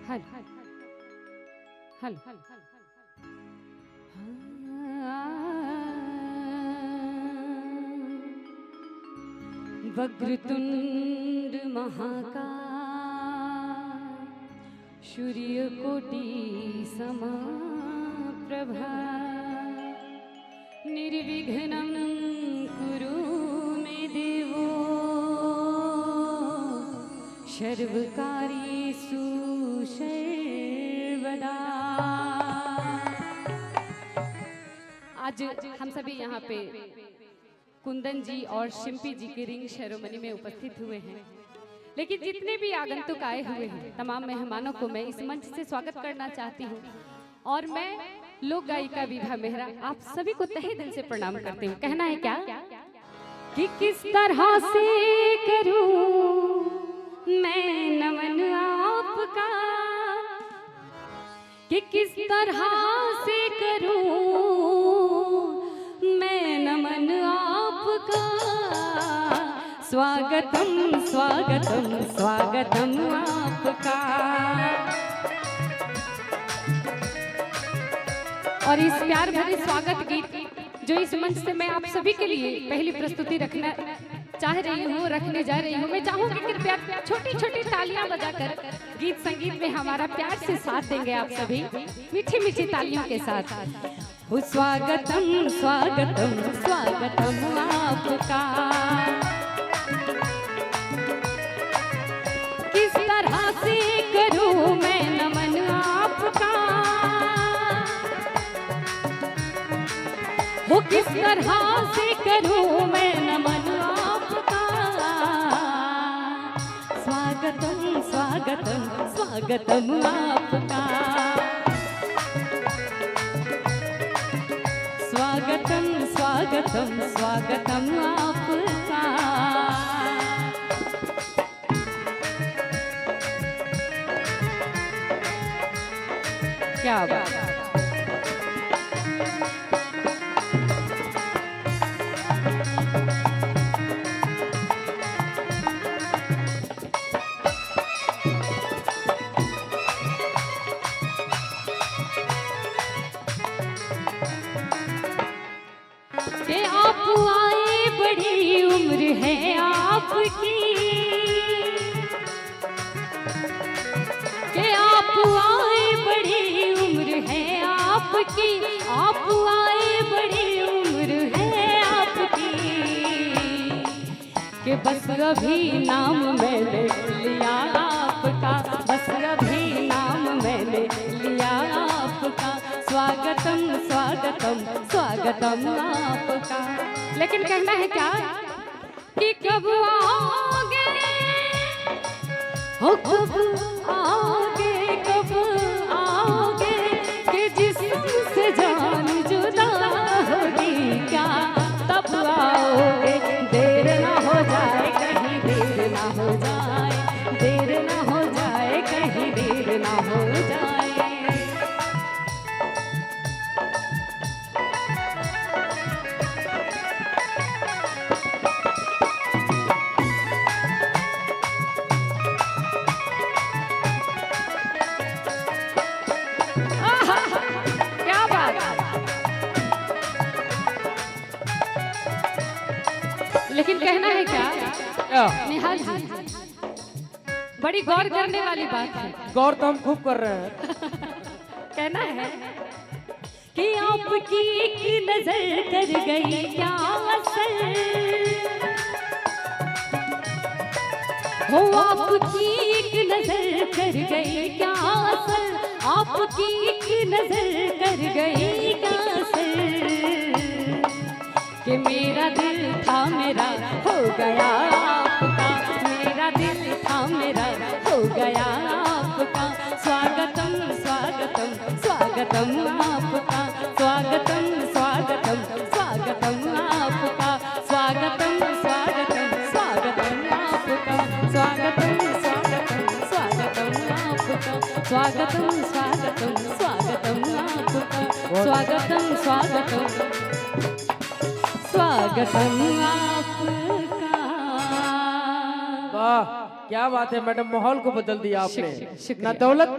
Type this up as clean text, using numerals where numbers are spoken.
हल हल वक्रतुंड महाकाय सूर्यकोटि समप्रभा निर्विघ्नं कुरु मे देवो सर्वकार्येषु सर्वदा। आज हम सभी यहाँ पे कुंदन जी और शिम्पी जी की रिंग सेरेमनी में उपस्थित हुए हैं, लेकिन जितने भी आगंतुक आए हुए हैं तमाम मेहमानों को मैं इस मंच से स्वागत करना चाहती हूँ। और मैं लोक गायिका विभा मेहरा आप सभी को तहे दिल से प्रणाम करती हूँ। कहना है क्या कि किस तरह से करूँ मैं नमन आपका, कि किस तरह से करूँ मैं नमन आपका। स्वागतम स्वागतम स्वागतम आपका। और इस प्यार भरे स्वागत गीत जो इस मंच से मैं आप सभी के लिए पहली प्रस्तुति रखना चाह रही हूँ, रखने जा रही हूँ। मैं चाहूंगी कृपया छोटी छोटी तालियां बजाकर गीत संगीत में हमारा प्यार से साथ देंगे आप सभी मीठी मीठी तालियों के साथ। स्वागतम स्वागतम स्वागतम आपका। किस तरह से करूं मैं नमन आपका, हो किस तरह से करूं मैं नमन आपका। स्वागतम स्वागतम स्वागतम आपका। स्वागतम स्वागतम स्वागतम आपका। क्या बात। कि आप आए बड़ी उम्र है आपकी, कि आप आए बड़ी उम्र है आपकी, आप आए बड़ी उम्र है आपकी। कि बस अभी नाम मैंने लिया आपका, बस अभी नाम मैंने लिया आपका। स्वागतम स्वागतम स्वागतम आपका। लेकिन कहना है क्या कि कब आओगे, हो कब आओगे, कब आओगे कि जिससे जान जुदा होगी क्या तब आओगे। देर ना हो जाए कहीं देर ना हो जाए, देर ना हो जाए कहीं देर ना हो जाए। लेकिन कहना है क्या निहाल जी, बड़ी गौर करने वाली बात है। गौर तो हम खूब कर रहे हैं। कहना है कि आपकी एक नजर कर गई क्या असर, हो आपकी एक नजर कर गई क्या असर, आपकी एक नजर कर गई क्या असर। कि मेरा दिल था मेरा हो गया आपका, मेरा दिल था मेरा हो गया आपका। स्वागतम स्वागतम स्वागतम आपका। स्वागतम स्वागतम स्वागतम आपका। स्वागतम स्वागतम स्वागतम आपका। स्वागतम स्वागतम स्वागतम आपका। स्वागतम स्वागतम स्वागतम आपका। स्वागतम स्वागतम स्वागतम आपका। वाह क्या बात है मैडम, माहौल को बदल दिया आपने। शुक्रिया। ना दौलत